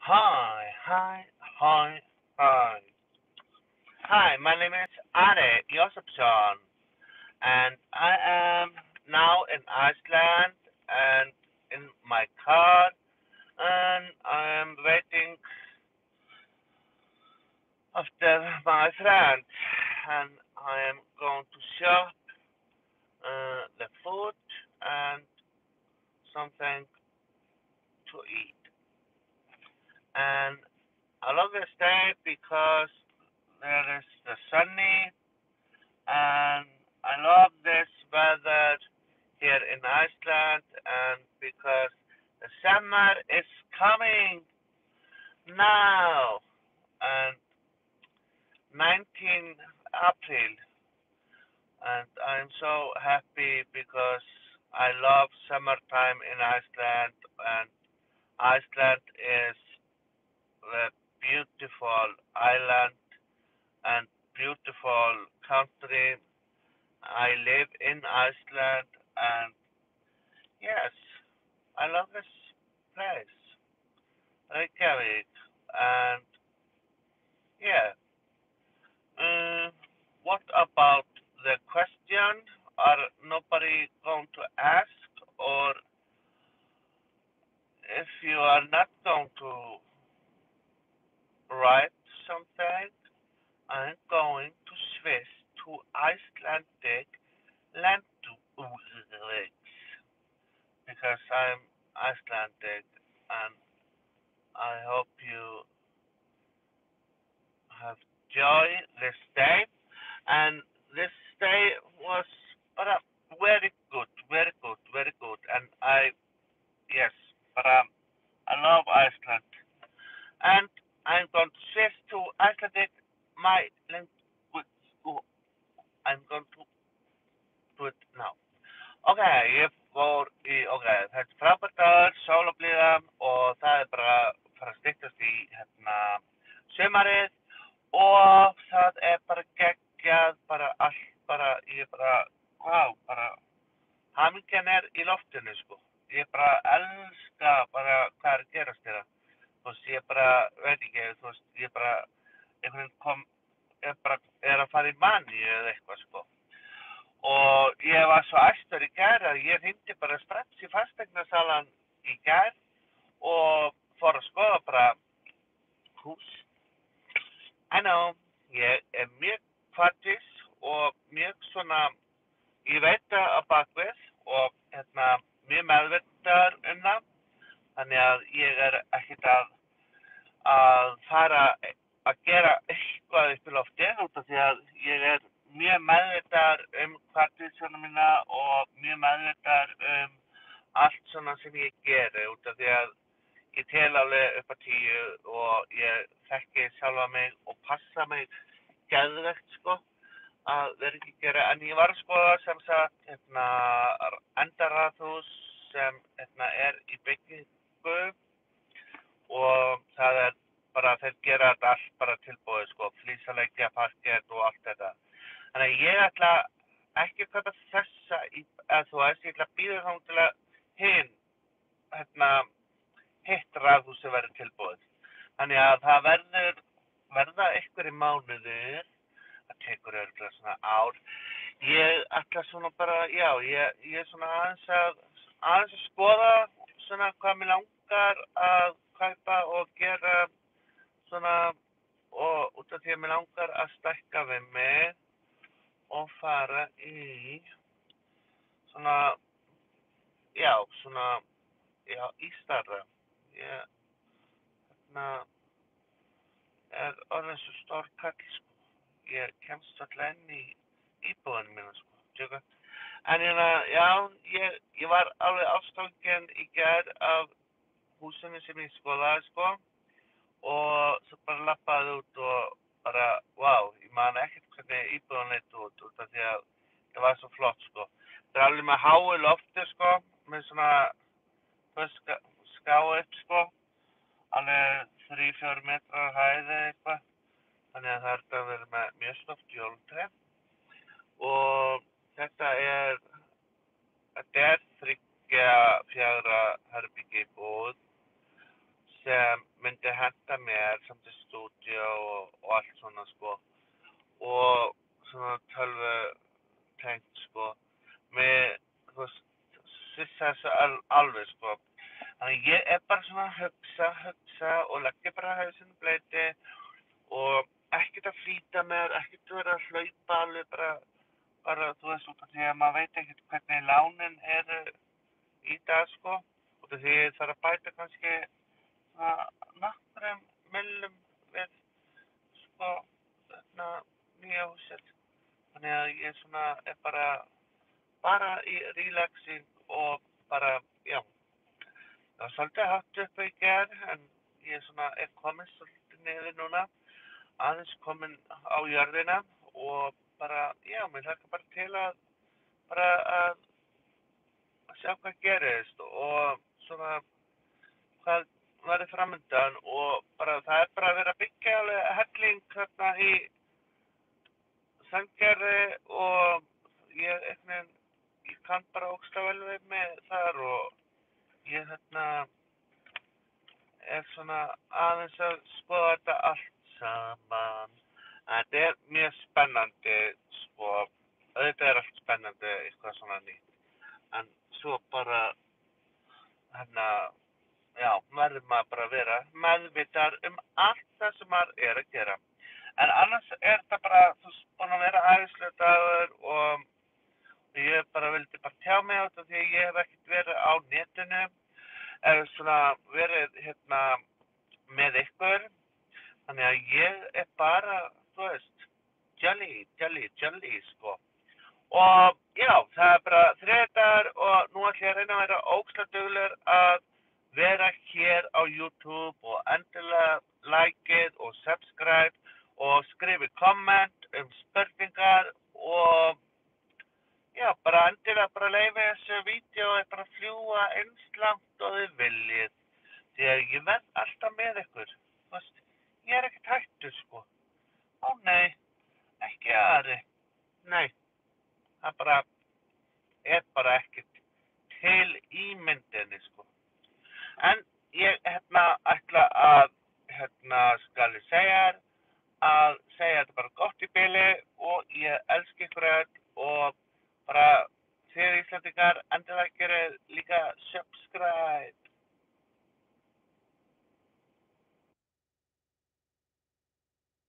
Hi, hi, hi, hi. Hi, my name is Are Josepsson, and I am now in Iceland and in my car, and I am waiting after my friend, and I am going to shop the food and something to eat. And I love this day because there is the sunny and I love this weather here in Iceland and because the summer is coming now and 19 April and I'm so happy because I love summertime in Iceland and Iceland is a beautiful island and beautiful country. I live in Iceland and yes, I love this place, Reykjavik, and yeah. Uh, what about the question? Are nobody going to ask, or if you are not going to write something, I'm going to switch to Icelandic language because I'm Icelandic, and I hope you have joy this day. And this day was very good, very good, very good. And yes, but I love Iceland. And I'm going to switch to Icelandic, my language. Oh, I'm going to do it now. Ok, ég fór ok, þetta er frábært dagur, sólarblíða og það er bara fara að styttast í sumarið og það er bara geggjað, bara allt, bara, ég bara, wow, bara, hamingjan er í loftinu, sko. Ég bara elska bara hvað er að gerast þér. Þú veist, ég bara, veit ekki, þú veist, ég bara, einhvern veginn er að fara í manni eða eitthvað, sko. Og ég var svo æstur í gær að ég hringdi bara strax í fasteignasalan í gær og fór að skoða bara hús. I know, ég er mjög kvartis og mjög svona, ég veit það á bakvið og mjög meðvitaður það. Þannig að ég er ekkert að fara að gera eitthvað upp í lofti út af því að ég er mjög meðvitaður kvartísuna mína og mjög meðvitaður allt svona sem ég geri út af því að ég tel alveg upp að 10 og ég þekki sjálfa mig og passa mig geðvegt sko að vera ekki að gera en ég var að skoða sem sagt endaraðhús sem er í byggingu og það er bara þeir gera þetta allt bara tilbúið sko, flísaleggja, parkett og allt þetta. Þannig að ég ætla ekki að kaupa þessa eða þú veist, ég ætla að bíða þá til að hitt raðhúsi verður tilbúið. Þannig að það verða einhverjir mánuðir, það tekur örugglega svona ár. Ég ætla svona bara, já, ég er svona aðeins að skoða svona hvað mér langar að kaupa og gera svona og út af því að mér langar að stækka við mig og fara í svona, já, í stærra. Ég er orðinn svo stór kall, sko. Ég kemst alltaf inn í íbúðinu mína, sko. Tjóka. En já, ég var alveg ástfanginn í gær af húsinu sem ég skoðaði, sko. Og svo bara labbaði út og bara, wow, ég man ekkert hvernig íbúðan leit út af því að það var svo flott, sko. Það er alveg með háu lofti, sko, með svona ská upp, sko, alveg 3-4 metrar hæð eða eitthvað. Þannig að það er þetta að vera með mjög stórt jólatré. Og þetta er 3-4 herbergja íbúð sem myndi henta mér samt í stúdíó og allt svona sko og svona tölvu tengt sko með, þú veist, svissa þessu alveg sko. Þannig ég bara svona að hugsa og leggja bara hausinn í bleyti og ekkert að flýta mér, ekkert vera að hlaupa alveg bara þú veist út af því að maður veit ekkert hvernig lánin eru í dag sko. Út af því ég þarf að bæta kannski nokkrum millum við sko þarna nýja húsið. Þannig að ég svona bara í relaxing og bara, já, það var svolítið hátt upp í gerð en ég svona komin svolítið niður núna, aðeins komin á jörðina og bara, já, mér hlakka bara til að sjá hvað gerist og svona hvað verður framundan og bara það bara að vera að byggja alveg helling þarna í Sandgerði og ég kann bara ógeðslega vel við mig þar og ég svona aðeins að skoða þetta allt saman. Þetta mjög spennandi sko, auðvitað allt spennandi eitthvað svona nýtt. En svo bara já, verður maður bara að vera meðvitaður allt það sem maður að gera. En annars þetta bara, þú veist, búin að vera æðislegur dagur og ég bara vildi bara tjá mig á þetta því ég hef ekkert verið á netinu eða svona verið með ykkur. Þannig að ég bara, þú veist, jolly, sko. Og já, það bara þriðjudagur og nú ætla ég að reyna að vera ógeðslega duglegur að vera hér á YouTube og endilega likeið og subscribe og skrifið komment spurningar og já, bara endilega bara leyfið þessu vídeói bara að fljúga eins langt og þið viljið. Því að ég verð alltaf með ykkur. Þú veist, ég ekkert hættur sko. Ó nei, ekki Ari. Nei, það bara ekkert til í myndinni sko. En ég ætla að skal ég segja þetta bara gott í bili og ég elska ykkur öll og bara þið Íslendingar endilega gerið líka subscribe.